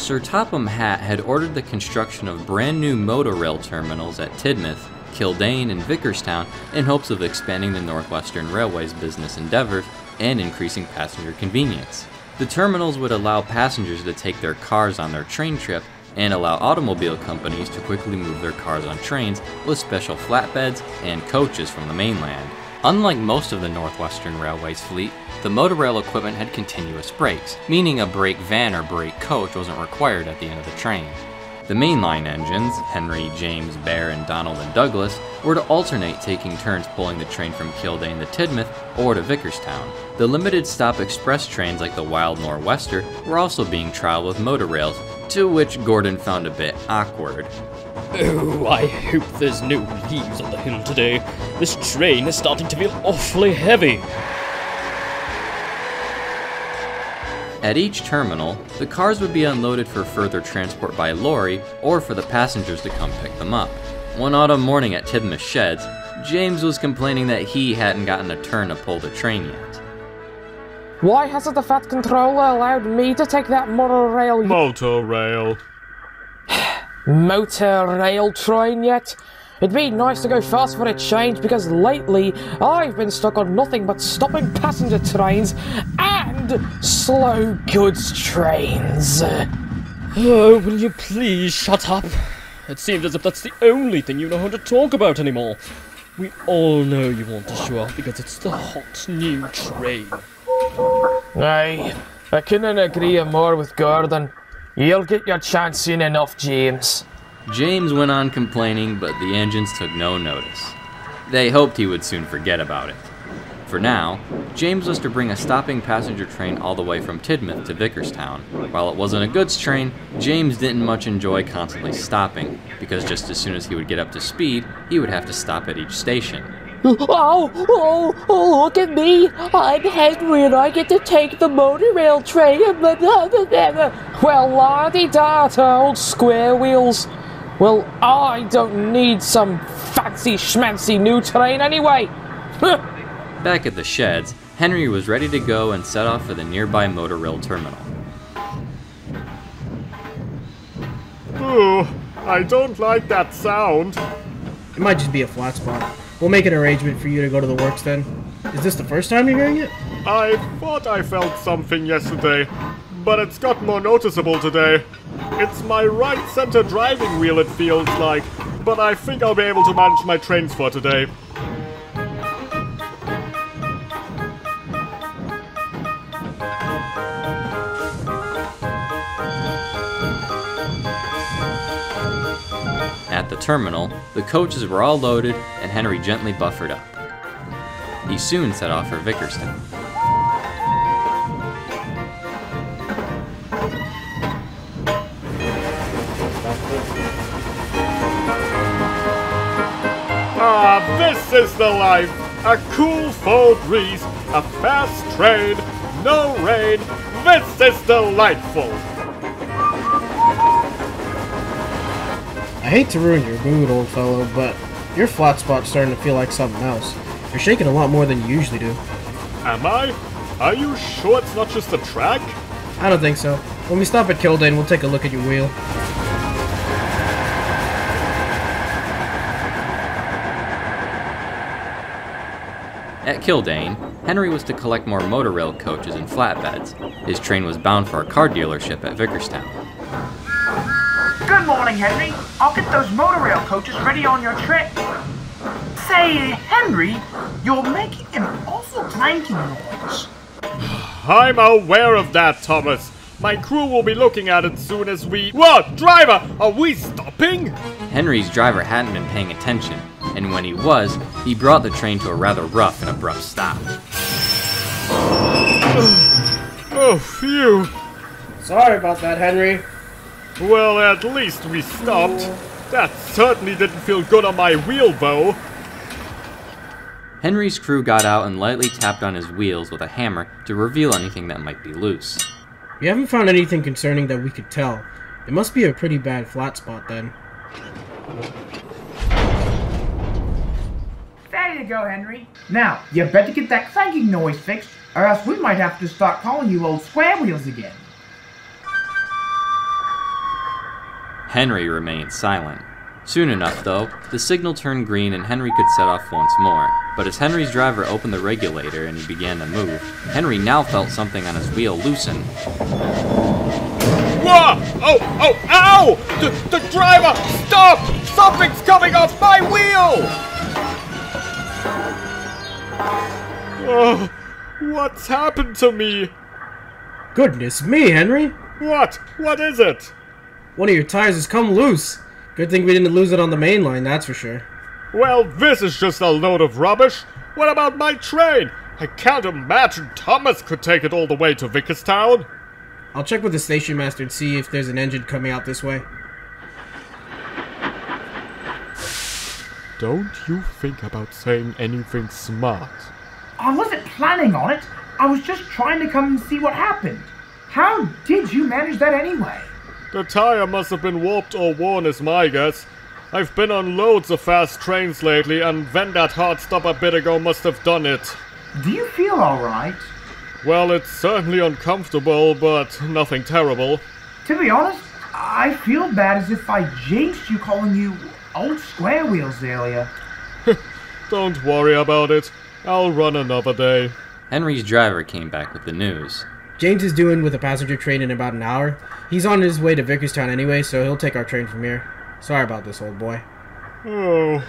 Sir Topham Hatt had ordered the construction of brand new Motorail Terminals at Tidmouth, Killdane, and Vicarstown in hopes of expanding the Northwestern Railway's business endeavors and increasing passenger convenience. The terminals would allow passengers to take their cars on their train trip and allow automobile companies to quickly move their cars on trains with special flatbeds and coaches from the mainland. Unlike most of the Northwestern Railway's fleet, the Motorail equipment had continuous brakes, meaning a brake van or brake coach wasn't required at the end of the train. The mainline engines, Henry, James, Bear, and Donald and Douglas, were to alternate taking turns pulling the train from Killdane to Tidmouth or to Vicarstown. The limited stop express trains like the Wild Nor'Wester were also being trialed with Motorails, to which Gordon found a bit awkward. Oh, I hope there's no leaves on the hill today. This train is starting to feel awfully heavy. At each terminal, the cars would be unloaded for further transport by lorry or for the passengers to come pick them up. One autumn morning at Tidmouth sheds, James was complaining that he hadn't gotten a turn to pull the train yet. Why hasn't the Fat Controller allowed me to take that monorail... Motorail. Motorail train yet? It'd be nice to go fast for a change because lately I've been stuck on nothing but stopping passenger trains and slow goods trains. Oh, will you please shut up? It seems as if that's the only thing you know how to talk about anymore. We all know you want to show off because it's the hot new train. Aye, I couldn't agree more with Gordon. You'll get your chance soon enough, James. James went on complaining, but the engines took no notice. They hoped he would soon forget about it. For now, James was to bring a stopping passenger train all the way from Tidmouth to Vicarstown. While it wasn't a goods train, James didn't much enjoy constantly stopping, because just as soon as he would get up to speed, he would have to stop at each station. Oh, look at me! I'm Henry and I get to take the monorail train. Well, la-di-da to old square wheels. Well, I don't need some fancy schmancy new train anyway. Back at the sheds, Henry was ready to go and set off for the nearby Motorail Terminal. Ooh, I don't like that sound. It might just be a flat spot. We'll make an arrangement for you to go to the works then. Is this the first time you're hearing it? I thought I felt something yesterday, but it's got more noticeable today. It's my right center driving wheel it feels like, but I think I'll be able to manage my trains for today. At the terminal, the coaches were all loaded and Henry gently buffered up. He soon set off for Vicarstown. Ah, this is the life! A cool fall breeze, a fast train, no rain. This is delightful! I hate to ruin your mood, old fellow, but your flat spot's starting to feel like something else. You're shaking a lot more than you usually do. Am I? Are you sure it's not just the track? I don't think so. When we stop at Killdane, we'll take a look at your wheel. At Killdane, Henry was to collect more motorail coaches and flatbeds. His train was bound for a car dealership at Vicarstown. Good morning, Henry. I'll get those monorail coaches ready on your trip. Say, Henry, you're making an awful clanking noise. I'm aware of that, Thomas. My crew will be looking at it soon as we... Whoa, driver! Are we stopping? Henry's driver hadn't been paying attention, and when he was, he brought the train to a rather rough and abrupt stop. Oh, phew. Sorry about that, Henry. Well, at least we stopped. That certainly didn't feel good on my wheel, though. Henry's crew got out and lightly tapped on his wheels with a hammer to reveal anything that might be loose. We haven't found anything concerning that we could tell. It must be a pretty bad flat spot then. There you go, Henry. Now, you better get that clanking noise fixed, or else we might have to start calling you old square wheels again. Henry remained silent. Soon enough, though, the signal turned green and Henry could set off once more. But as Henry's driver opened the regulator and he began to move, Henry now felt something on his wheel loosen. Whoa! Oh! Ow! The driver! Stop! Something's coming off my wheel! Oh, what's happened to me? Goodness me, Henry! What? What is it? One of your tires has come loose. Good thing we didn't lose it on the main line, that's for sure. Well, this is just a load of rubbish. What about my train? I can't imagine Thomas could take it all the way to Vicarstown. I'll check with the station master and see if there's an engine coming out this way. Don't you think about saying anything smart. I wasn't planning on it. I was just trying to come and see what happened. How did you manage that anyway? The tire must have been warped or worn is my guess. I've been on loads of fast trains lately, and then that hard stop a bit ago must have done it. Do you feel alright? Well, it's certainly uncomfortable, but nothing terrible. To be honest, I feel bad as if I jinxed you calling you old square wheels earlier. Don't worry about it. I'll run another day. Henry's driver came back with the news. James is due in with a passenger train in about an hour. He's on his way to Vicarstown anyway, so he'll take our train from here. Sorry about this, old boy. Oh,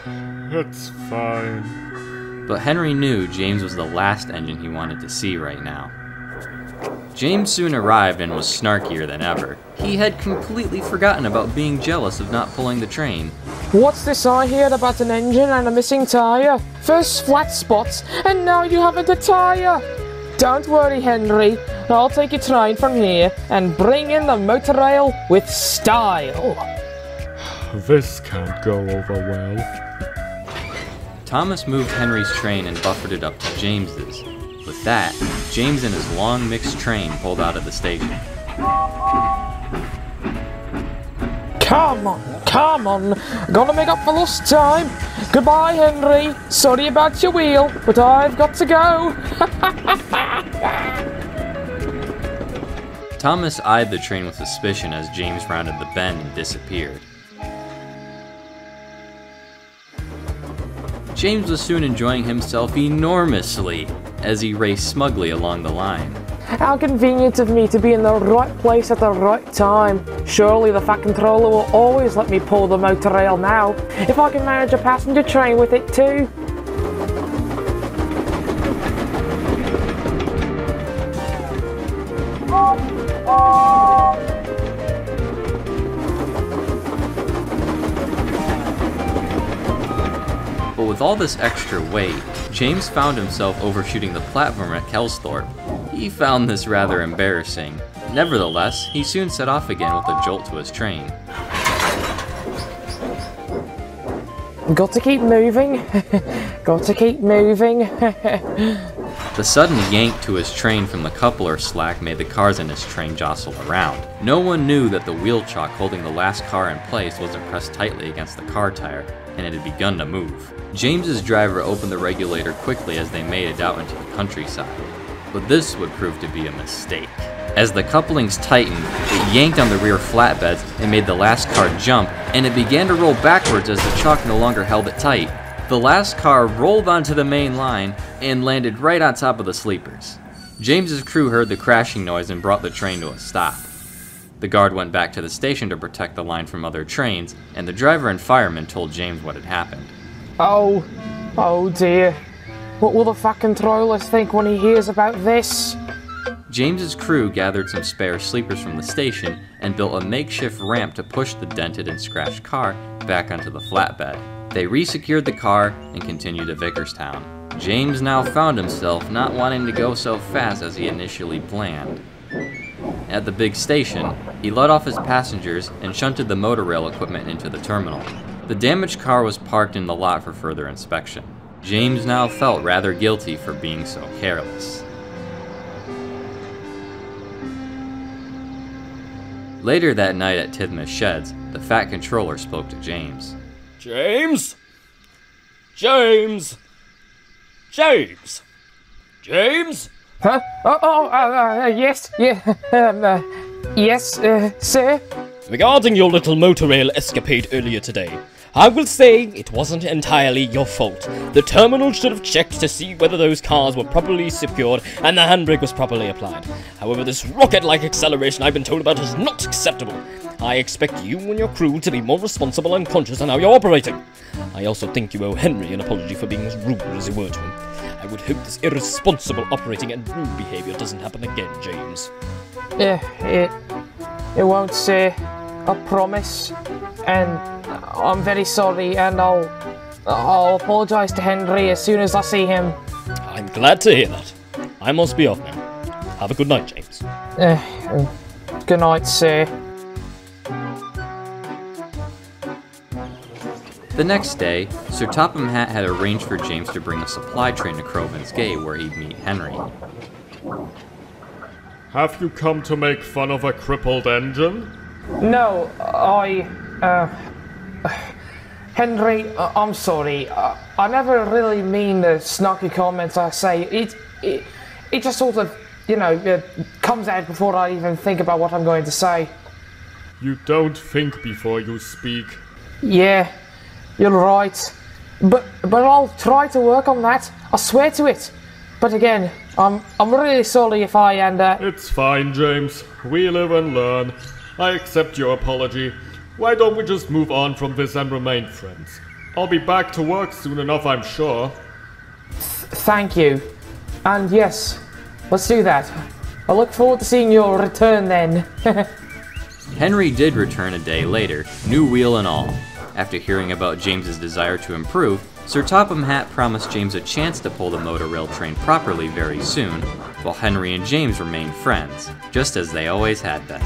it's fine. But Henry knew James was the last engine he wanted to see right now. James soon arrived and was snarkier than ever. He had completely forgotten about being jealous of not pulling the train. What's this I hear about an engine and a missing tyre? First flat spots, and now you haven't a tyre! Don't worry, Henry. I'll take your train from here and bring in the Motorail with style. This can't go over well. Thomas moved Henry's train and buffered it up to James's. With that, James and his long mixed train pulled out of the station. Come on, gotta make up for lost time. Goodbye, Henry. Sorry about your wheel, but I've got to go. Thomas eyed the train with suspicion as James rounded the bend and disappeared. James was soon enjoying himself enormously as he raced smugly along the line. How convenient of me to be in the right place at the right time. Surely the Fat Controller will always let me pull the Motorail now, if I can manage a passenger train with it too. But with all this extra weight, James found himself overshooting the platform at Kelsthorpe. He found this rather embarrassing. Nevertheless, he soon set off again with a jolt to his train. Got to keep moving. Got to keep moving. The sudden yank to his train from the coupler slack made the cars in his train jostle around. No one knew that the wheel chock holding the last car in place wasn't pressed tightly against the car tire, and it had begun to move. James's driver opened the regulator quickly as they made it out into the countryside. But this would prove to be a mistake. As the couplings tightened, it yanked on the rear flatbeds and made the last car jump, and it began to roll backwards as the chock no longer held it tight. The last car rolled onto the main line and landed right on top of the sleepers. James's crew heard the crashing noise and brought the train to a stop. The guard went back to the station to protect the line from other trains, and the driver and fireman told James what had happened. Oh dear. What will the Fat Controller think when he hears about this? James's crew gathered some spare sleepers from the station and built a makeshift ramp to push the dented and scratched car back onto the flatbed. They resecured the car and continued to Vicarstown. James now found himself not wanting to go so fast as he initially planned. At the big station, he let off his passengers and shunted the Motorail equipment into the terminal. The damaged car was parked in the lot for further inspection. James now felt rather guilty for being so careless. Later that night at Tidmouth Sheds, the Fat Controller spoke to James. James? James? James? James? Huh? Yes, yeah, yes, sir? Regarding your little motorail escapade earlier today, I will say it wasn't entirely your fault. The terminal should have checked to see whether those cars were properly secured and the handbrake was properly applied. However, this rocket-like acceleration I've been told about is not acceptable. I expect you and your crew to be more responsible and conscious on how you're operating. I also think you owe Henry an apology for being as rude as you were to him. I would hope this irresponsible operating and rude behaviour doesn't happen again, James. It won't say, I promise. And I'm very sorry, and I'll apologise to Henry as soon as I see him. I'm glad to hear that. I must be off now. Have a good night, James. Good night, sir. The next day, Sir Topham Hatt had arranged for James to bring a supply train to Crovan's Gate where he'd meet Henry. Have you come to make fun of a crippled engine? No, Henry, I'm sorry. I never really mean the snarky comments I say. It just sort of, comes out before I even think about what I'm going to say. You don't think before you speak. Yeah, you're right. But I'll try to work on that. I swear to it. But again, I'm really sorry if I It's fine, James. We live and learn. I accept your apology. Why don't we just move on from this and remain friends? I'll be back to work soon enough, I'm sure. Thank you. And yes, let's do that. I look forward to seeing your return then. Henry did return a day later, new wheel and all. After hearing about James's desire to improve, Sir Topham Hatt promised James a chance to pull the monorail train properly very soon, while Henry and James remained friends, just as they always had been.